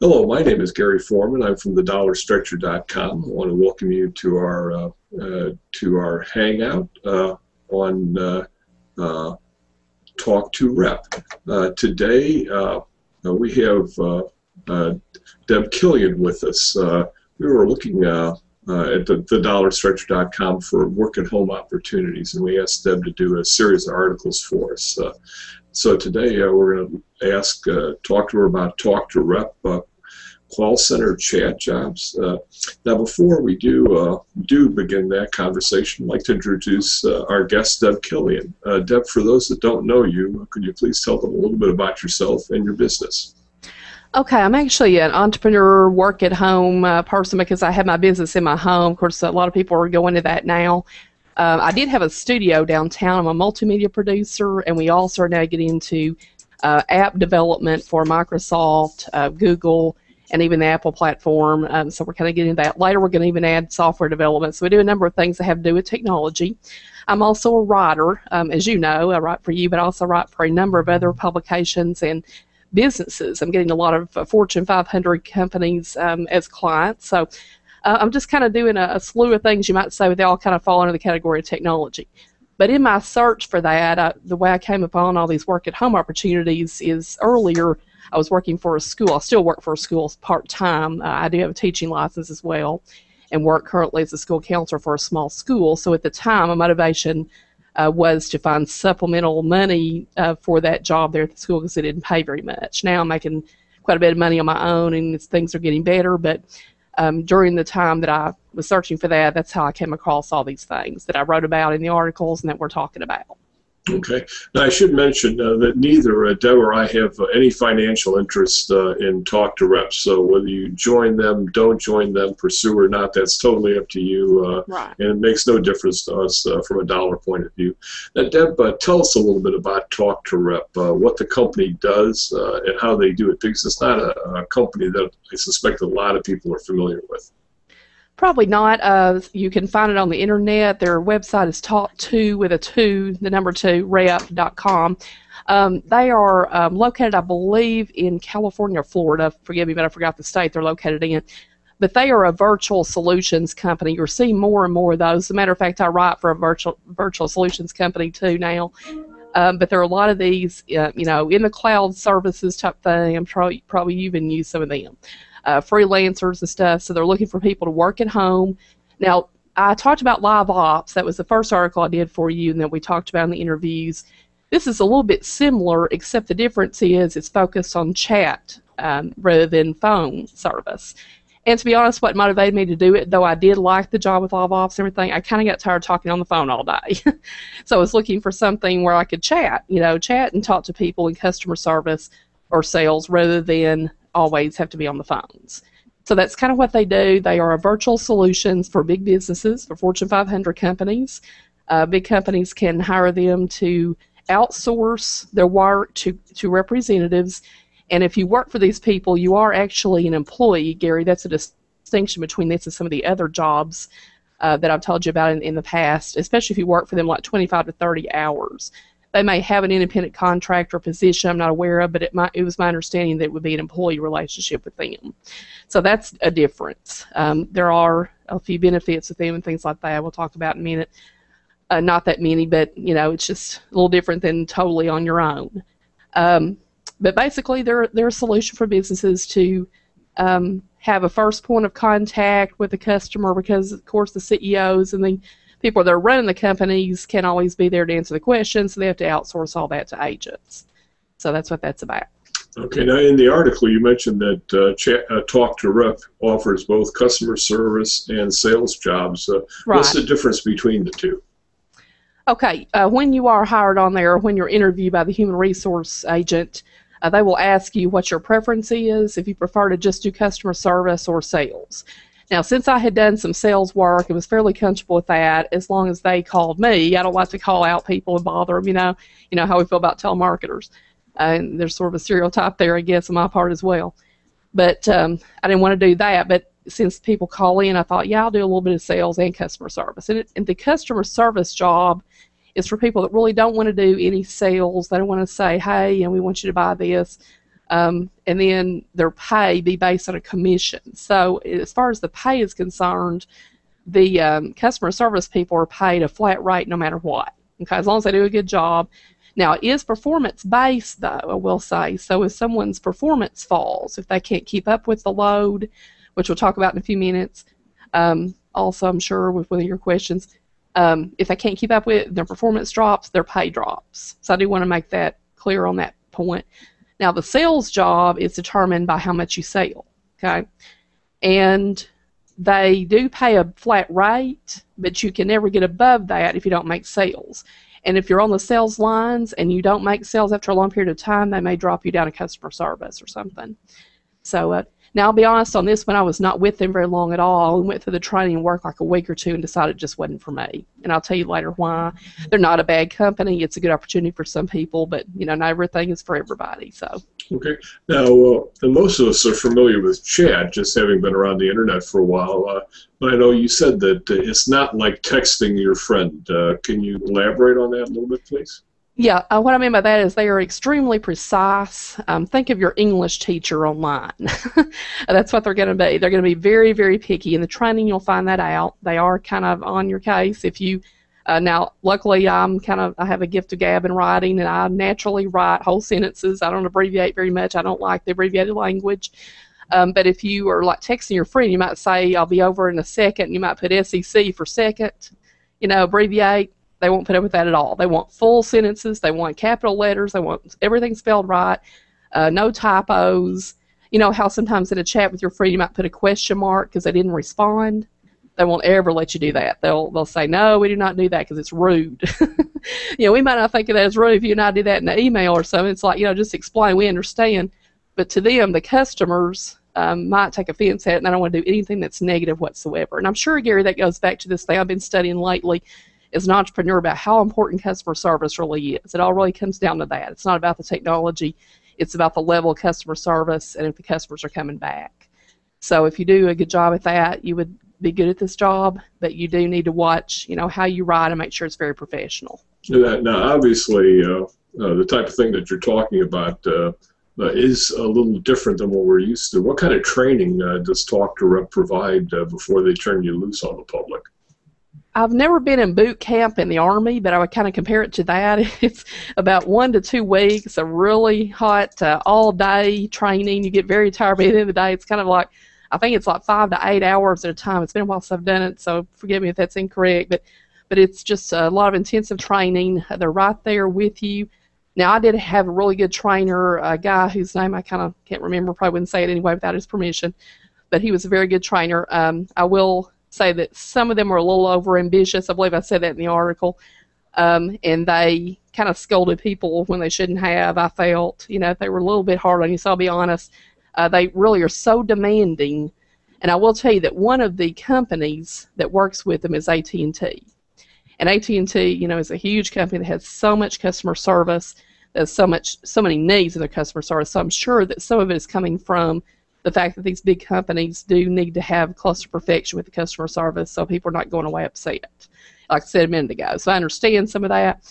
Hello, my name is Gary Foreman. I'm from thedollarstretcher.com. I want to welcome you to our hangout on Talk2Rep. Today we have Deb Killion with us. We were looking at thedollarstretcher.com for work-at-home opportunities, and we asked Deb to do a series of articles for us. So today we're going to talk to her about Talk2Rep call center chat jobs. Now, before we do begin that conversation, I'd like to introduce our guest, Deb Killion. Deb, for those that don't know you, could you please tell them a little bit about yourself and your business? Okay, I'm actually an entrepreneur, work-at-home person because I have my business in my home. Of course, a lot of people are going to that now. I did have a studio downtown. I'm a multimedia producer, and we also are now getting into app development for Microsoft, Google, and even the Apple platform. So we're kind of getting into that. Later, we're going to even add software development. So we do a number of things that have to do with technology. I'm also a writer. As you know, I write for you, but I also write for a number of other publications and businesses. I'm getting a lot of Fortune 500 companies as clients. So I'm just kind of doing a slew of things, you might say, but they all kind of fall under the category of technology. But in my search for that, the way I came upon all these work-at-home opportunities is earlier I was working for a school. I still work for a school part-time. I do have a teaching license as well and work currently as a school counselor for a small school. So at the time, my motivation was to find supplemental money for that job there at the school because it didn't pay very much. Now I'm making quite a bit of money on my own and things are getting better, but during the time that I was searching for that, that's how I came across all these things that I wrote about in the articles and that we're talking about. Okay. Now, I should mention that neither Deb or I have any financial interest in Talk2Rep. So whether you join them, don't join them, pursue or not, that's totally up to you. Right. And it makes no difference to us from a dollar point of view. Now, Deb, tell us a little bit about Talk2Rep, what the company does and how they do it, because it's not a company that I suspect a lot of people are familiar with. Probably not. You can find it on the internet. Their website is Talk2 with a 2, the number 2, rep.com. They are located, I believe, in California or Florida. Forgive me, but I forgot the state they're located in. But they are a virtual solutions company. You're seeing more and more of those. As a matter of fact, I write for a virtual solutions company too now. But there are a lot of these, in the cloud services type thing. I'm sure probably you've even used some of them. Freelancers and stuff, so they're looking for people to work at home. Now, I talked about live ops. That was the first article I did for you, and then we talked about in the interviews. This is a little bit similar, except the difference is it's focused on chat rather than phone service. And to be honest, what motivated me to do it, though I did like the job with live ops and everything, I kind of got tired of talking on the phone all day. So I was looking for something where I could chat and talk to people in customer service or sales rather than always have to be on the phones. So that's kind of what they do. They are a virtual solutions for big businesses, for Fortune 500 companies. Big companies can hire them to outsource their work to representatives. And if you work for these people, you are actually an employee, Gary. That's a distinction between this and some of the other jobs that I've told you about in the past, especially if you work for them like 25 to 30 hours. They may have an independent contractor position I'm not aware of, but it was my understanding that it would be an employee relationship with them. So that's a difference. There are a few benefits with them and things like that we'll talk about in a minute. Not that many, but it's just a little different than totally on your own. But basically, they're a solution for businesses to have a first point of contact with the customer because, of course, the CEOs and the people that are running the companies can't always be there to answer the questions, so they have to outsource all that to agents. So that's what that's about. Okay, now in the article you mentioned that Talk2Rep offers both customer service and sales jobs. Right. What's the difference between the two? Okay, when you are hired on there, when you're interviewed by the human resource agent, they will ask you what your preference is, if you prefer to just do customer service or sales. Now, since I had done some sales work and was fairly comfortable with that, as long as they called me, I don't like to call out people and bother them, you know how we feel about telemarketers. And there's sort of a stereotype there, I guess, on my part as well. But I didn't want to do that. But since people call in, I thought, yeah, I'll do a little bit of sales and customer service. And the customer service job is for people that really don't want to do any sales. They don't want to say, hey, and we want you to buy this. and then their pay be based on a commission. So as far as the pay is concerned, the customer service people are paid a flat rate no matter what, okay, as long as they do a good job. Now, it is performance-based, though, I will say. So if someone's performance falls, if they can't keep up with the load, which we'll talk about in a few minutes, also, I'm sure, with one of your questions, if they can't keep up with it, their performance drops, their pay drops. So I do want to make that clear on that point. Now, the sales job is determined by how much you sell, okay? And they do pay a flat rate, but you can never get above that if you don't make sales. And if you're on the sales lines and you don't make sales after a long period of time, they may drop you down to customer service or something. So now, I'll be honest on this one, I was not with them very long at all. I went through the training and worked like a week or two and decided it just wasn't for me. And I'll tell you later why. They're not a bad company. It's a good opportunity for some people, but, you know, not everything is for everybody. So. Okay. Now, and most of us are familiar with chat, just having been around the internet for a while. But I know you said that it's not like texting your friend. Can you elaborate on that a little bit, please? Yeah, what I mean by that is they are extremely precise. Think of your English teacher online. That's what they're going to be. They're going to be very, very picky. In the training, you'll find that out. They are kind of on your case. If you now, luckily, I have a gift of gab in writing, and I naturally write whole sentences. I don't abbreviate very much. I don't like the abbreviated language. But if you are like texting your friend, you might say, "I'll be over in a second." You might put SEC for second. You know, abbreviate. They won't put up with that at all. They want full sentences. They want capital letters. They want everything spelled right. No typos. You know how sometimes in a chat with your friend you might put a question mark because they didn't respond? They won't ever let you do that. They'll say, no, we do not do that because it's rude. You know, we might not think of that as rude if you and I do that in an email or something. It's like, you know, just explain. We understand. But to them, the customers might take offense at it, and I don't want to do anything that's negative whatsoever. And I'm sure, Gary, that goes back to this thing I've been studying lately as an entrepreneur about how important customer service really is. It all really comes down to that. It's not about the technology. It's about the level of customer service and if the customers are coming back. So if you do a good job at that, you would be good at this job, but you do need to watch, you know, how you write and make sure it's very professional. Now, obviously, the type of thing that you're talking about is a little different than what we're used to. What kind of training does Talk2Rep provide before they turn you loose on the public? I've never been in boot camp in the Army, but I would kind of compare it to that. It's about 1 to 2 weeks of really hot, all-day training. You get very tired by the end of the day. It's kind of like, I think it's like 5 to 8 hours at a time. It's been a while since I've done it, so forgive me if that's incorrect. But it's just a lot of intensive training. They're right there with you. Now, I did have a really good trainer, a guy whose name I kind of can't remember. Probably wouldn't say it anyway without his permission. But he was a very good trainer. I will say that some of them were a little over-ambitious. I believe I said that in the article. And they kind of scolded people when they shouldn't have, I felt. You know, they were a little bit hard on you, so I'll be honest. They really are so demanding. And I will tell you that one of the companies that works with them is AT&T. And AT&T, you know, is a huge company that has so much customer service. There's so many needs in their customer service. So I'm sure that some of it is coming from the fact that these big companies do need to have close to perfection with the customer service so people are not going away upset, like I said a minute ago. So I understand some of that.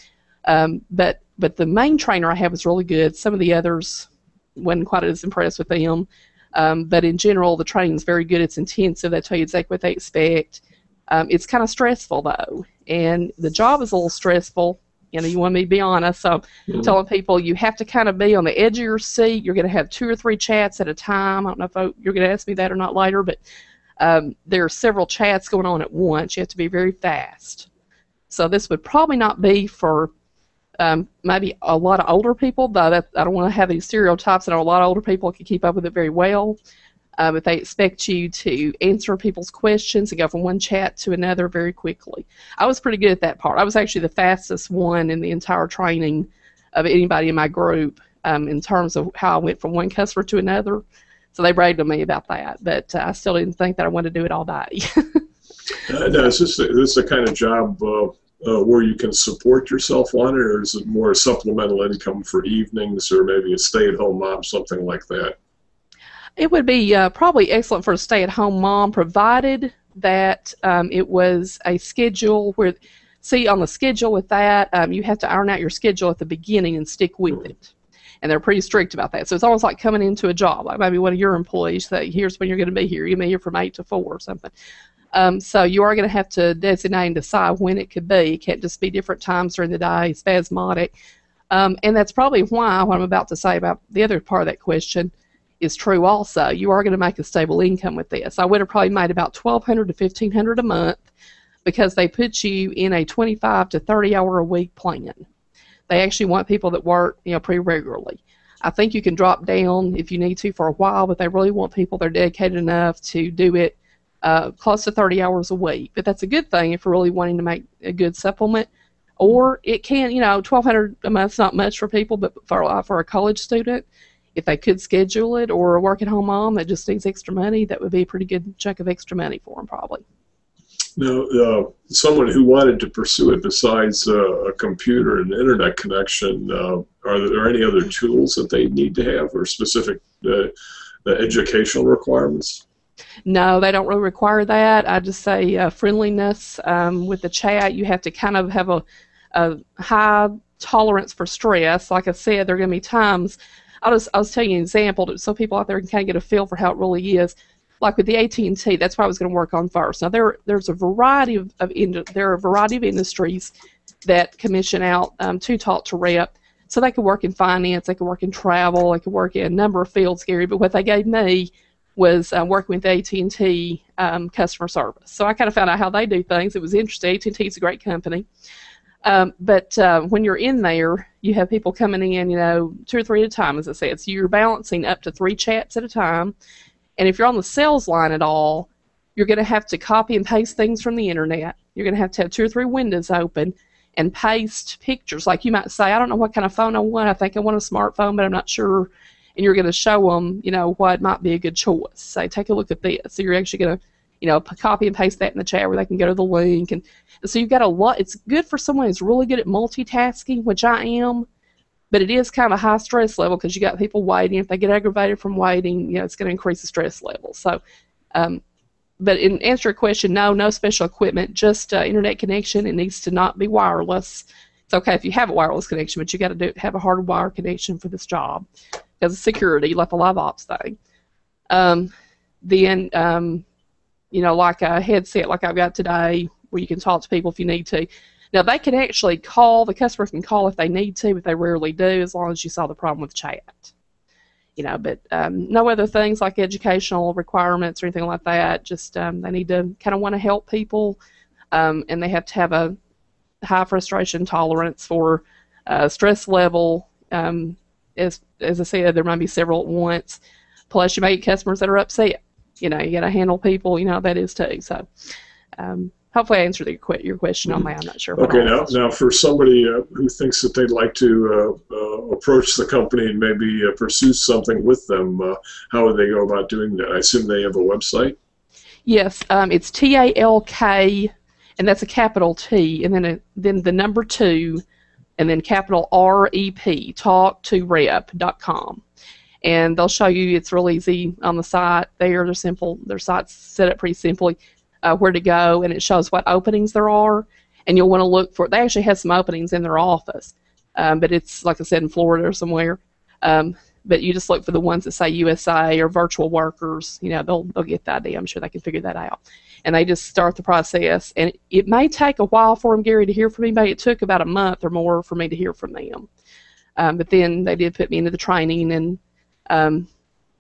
But the main trainer I have was really good. Some of the others wasn't quite as impressed with them. But in general, the training is very good. It's intensive. They tell you exactly what they expect. It's kind of stressful, though. And the job is a little stressful. You know, you want me to be honest. So telling people you have to kind of be on the edge of your seat. You're going to have 2 or 3 chats at a time. I don't know if you're going to ask me that or not later, but there are several chats going on at once. You have to be very fast. So this would probably not be for maybe a lot of older people, though I don't want to have these stereotypes. I know a lot of older people can keep up with it very well. But they expect you to answer people's questions and go from one chat to another very quickly. I was pretty good at that part. I was actually the fastest one in the entire training of anybody in my group in terms of how I went from one customer to another. So they bragged on me about that. But I still didn't think that I wanted to do it all day. Now, is this the kind of job where you can support yourself on it, or is it more supplemental income for evenings or maybe a stay-at-home mom, something like that? It would be probably excellent for a stay-at-home mom, provided that it was a schedule where, see, on the schedule with that, you have to iron out your schedule at the beginning and stick with it. and they're pretty strict about that. So it's almost like coming into a job, like maybe one of your employees say, here's when you're going to be here. You're going to be here from 8 to 4 or something. So you are going to have to designate and decide when it could be. It can't just be different times during the day, spasmodic. And that's probably why what I'm about to say about the other part of that question is true also. You are going to make a stable income with this. I would have probably made about $1,200 to $1,500 a month because they put you in a 25 to 30 hour a week plan. They actually want people that work, pretty regularly. I think you can drop down if you need to for a while, but they really want people that are dedicated enough to do it close to 30 hours a week. But that's a good thing if you're really wanting to make a good supplement. Or it can, $1,200 a month's not much for people, but for a college student, if they could schedule it, or a work-at-home mom that just needs extra money, that would be a pretty good chunk of extra money for them probably. Now, someone who wanted to pursue it besides a computer and internet connection, are there any other tools that they need to have or specific educational requirements? No, they don't really require that. I just say friendliness with the chat. You have to kind of have a high tolerance for stress. Like I said, there are going to be times. I'll tell you an example so people out there can kind of get a feel for how it really is. Like with the AT&T, that's what I was going to work on first. Now there's a variety of industries that commission out to Talk2Rep. So they could work in finance, they could work in travel, they could work in a number of fields, Gary. But what they gave me was working with AT&T customer service. So I kind of found out how they do things. It was interesting. AT&T is a great company. But when you're in there, you have people coming in, 2 or 3 at a time, as I said. So you're balancing up to 3 chats at a time. And if you're on the sales line at all, you're going to have to copy and paste things from the internet. You're going to have 2 or 3 windows open and paste pictures. Like you might say, I don't know what kind of phone I want. I think I want a smartphone, but I'm not sure. And you're going to show them, what might be a good choice. Say, take a look at this. So you're actually going to, copy and paste that in the chat where they can go to the link. And so you've got a lot. It's good for someone who's really good at multitasking, which I am. But it is kind of a high stress level because you got people waiting. If they get aggravated from waiting, it's going to increase the stress level. So, but in answer to your question, no special equipment, just internet connection. It needs to not be wireless. It's okay if you have a wireless connection, but you got to have a hardwired connection for this job because of security, like the live ops thing. Then, like a headset like I've got today, where you can talk to people if you need to. Now, they can actually call, the customer can call if they need to, but they rarely do, as long as you solve the problem with chat. But no other things like educational requirements or anything like that. Just they need to kind of want to help people, and they have to have a high frustration tolerance for stress level. As I said, there might be several at once. Plus, you may get customers that are upset. You got to handle people. That is too. So. Hopefully I answered your question on that. I'm not sure. Okay, now for somebody who thinks that they'd like to approach the company and maybe pursue something with them, how would they go about doing that? I assume they have a website? Yes, it's TALK, and that's a capital T, and then the number 2, and then capital REP, Talk2Rep.com. And they'll show you, it's real easy on the site there. They're simple. Their site's set up pretty simply. Where to go, and it shows what openings there are, and you'll want to look for. They actually have some openings in their office, but it's like I said in Florida or somewhere. But you just look for the ones that say USA or virtual workers. They'll get the idea. I'm sure they can figure that out, and they just start the process. And it may take a while for them, Gary, to hear from me. But it took about a month or more for me to hear from them. But then they did put me into the training, and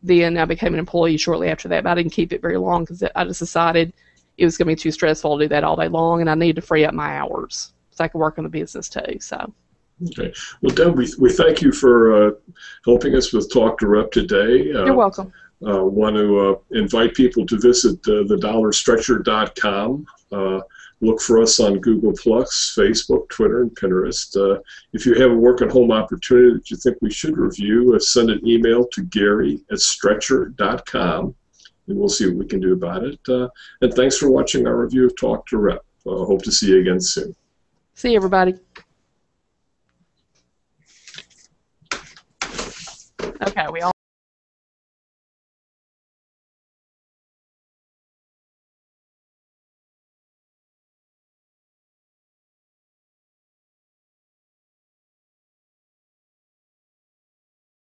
then I became an employee shortly after that. But I didn't keep it very long because I just decided it was going to be too stressful to do that all day long, and I needed to free up my hours so I could work on the business too. So. Okay. Well, Deb, we thank you for helping us with Talk2Rep today. You're welcome. Want to invite people to visit thedollarstretcher.com. Look for us on Google+, Facebook, Twitter, and Pinterest. If you have a work-at-home opportunity that you think we should review, send an email to gary@stretcher.com. And we'll see what we can do about it. And thanks for watching our review of Talk2Rep. Hope to see you again soon. See you, everybody. Okay, we all